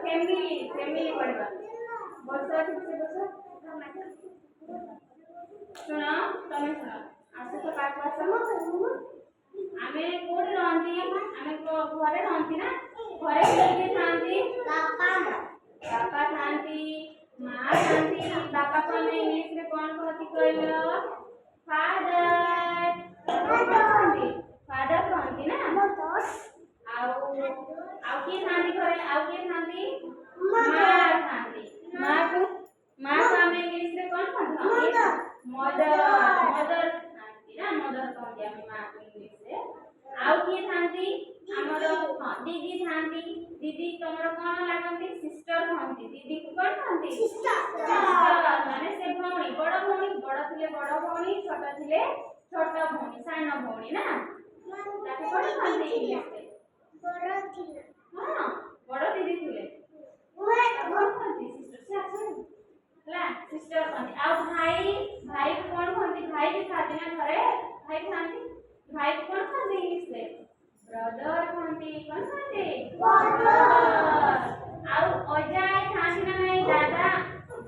family पढ़वा बोलता ठीक से बस सुना तमे सुना आसे तो पाठ पाठ आमे कोड रहंती आमे को घरे रहंती ना घरे किए थांती पापा थांती मां थांती पापा को मैं इंग्लिश में कौन कहती कहलो फादर फादर कहती ना आउ आउ किए थांती घरे आउ किए थांती मां थांती मां को हमें इंग्लिश में कौन कहती मदर मदर थांती ना मदर कहती हमें मां को इंग्लिश से आउ किए थांती हमर दीदी थांती दीदी तमरो कोन लागंती सिस्टर थांती दीदी को कोन थांती सिस्टर माने से भौणी बड़ थिले बड़ भौणी छोट थिले छोट भौणी सानो भौणी ना ताके कोन थांती इंग्लिश से बड़ थिले हां बड़ दीदी थिले कोन थांती सिस्टर से आसे हला सिस्टर थांती आ भाई भाई कोन थांती भाई भी थांती ना घरे भाई थांती भाई कोन थांती इंग्लिश से ब्रदर थांती कोन थांती ब्रदर आउ अजाय थांती ना नहीं दादा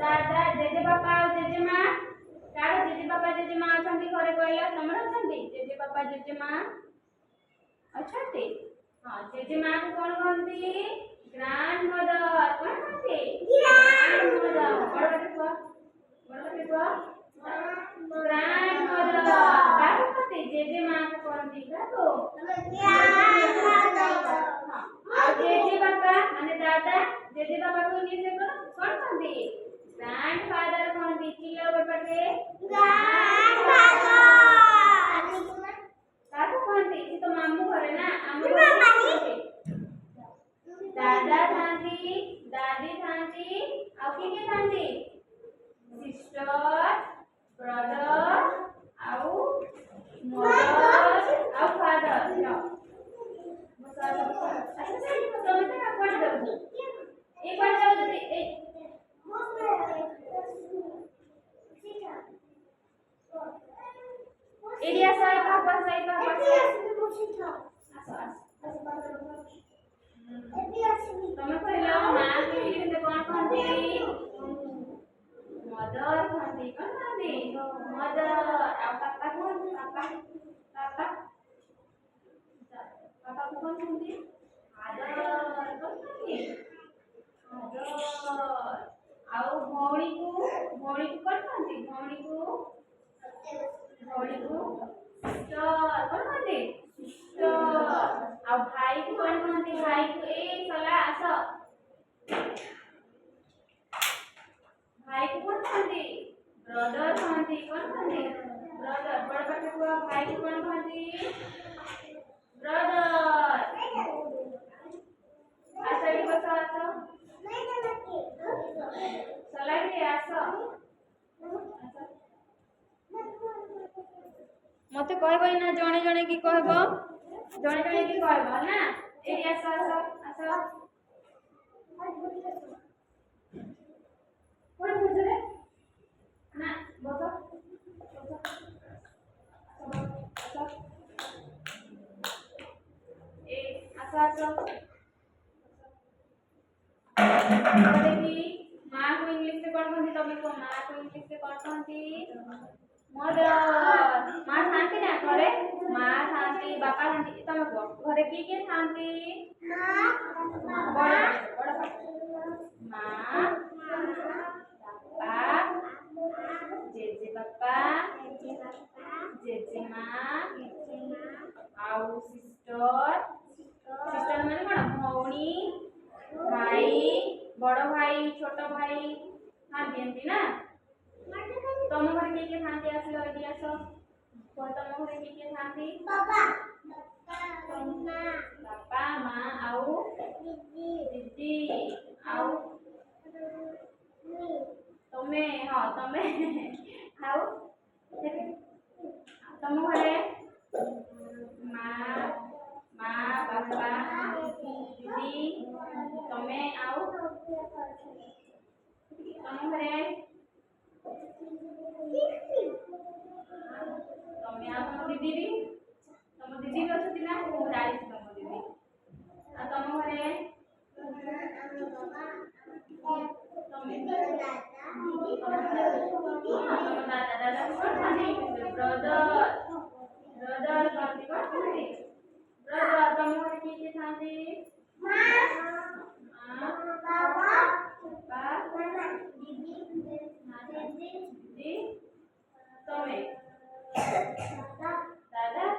दादा जेजे बापा और जेजे मां कार जेजे बापा जेजे मां अछंती घरे कहला तमरो अछंती जेजे बापा जेजे मां अछंती हां जेजे मां को कोन कहंती ग्रैंडमदर कोन कहंती ग्रैंडमदर बड़ बेटा ग्रैंडमदर का कहते जेजे मां को कहंती का तो जेजे बापा माने दादा जेजे बापा को इंग्लिश में कोन कहंती ग्रैंडफादर कहंती चिल्ला बटके ग्रैंडफादर काको कहंती तो मामू घरे ना आमू घरे दादा थांती दादी थांती आ के थांती सिस्टर ब्रदर आउ मदर आउ फादर नो अच्छा तो मैं क्या पढ़ दो एक बार जाओ जल्दी एक एरिया साइड पापा તમે પહેલા માં કે રીતે કોણ કહંતી મધર કહંતી કોણ કહંતી મધર આ પાપા કોણ પાપા પાપા पापा को कौन कहती फादर कौन कहती फादर आउ भौणी को कौन कहती भौणी को सिस्टर कौन कहती सिस्टर आ भाई को कौन कहती भाई को ए सला आसो भाई को कौन कहती ब्रदर कहती कौन कहती ब्रदर बड़ पाटे को भाई को कौन कहती ब्रदर आसाडी बसा आसो सलागे आसो मते कहबो ना जणे जणे की कहबो जणे की कहबो ना एरी आसो कोन बुझले ना बसो आसो देखी मां को इंग्लिश से कौन कहती तमे को मां को इंग्लिश से कौन कहती मदर मां थांती ना घरे मां थांती बापा थांती तमे को घरे के थांती मां बड़ मां पापा जेजे बापा जेजे मां आउ सिस्टर सिस्टर माने कोन भौणी भाई बड़ भाई छोट भाई थांती ना तुम घरे के थांती आसलो एडी आसो तो तुम घरे के थांती पापा मां आउ दीदी आउ तमे हां तमे आउ तुम घरे मां पापा दीदी तमे आउ तुम घरे तमे आ तुम दीदी भी अच्छी ना जाई तुम दीदी आ तुम घरे દાદા કોણ ખાંડી બ્રધર બ્રધર ખાંડી કોણ ખાંડી બ્રધર તમોને કી ખાંડી બાબા દીદી તમે દાદા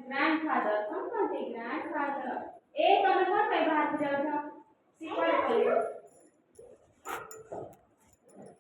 ગ્રાન્ડફાધર કોણ ખાંડી ગ્રાન્ડફાધર એ તમે કોણ કઈ બહાર જાવ છો શીખવાડ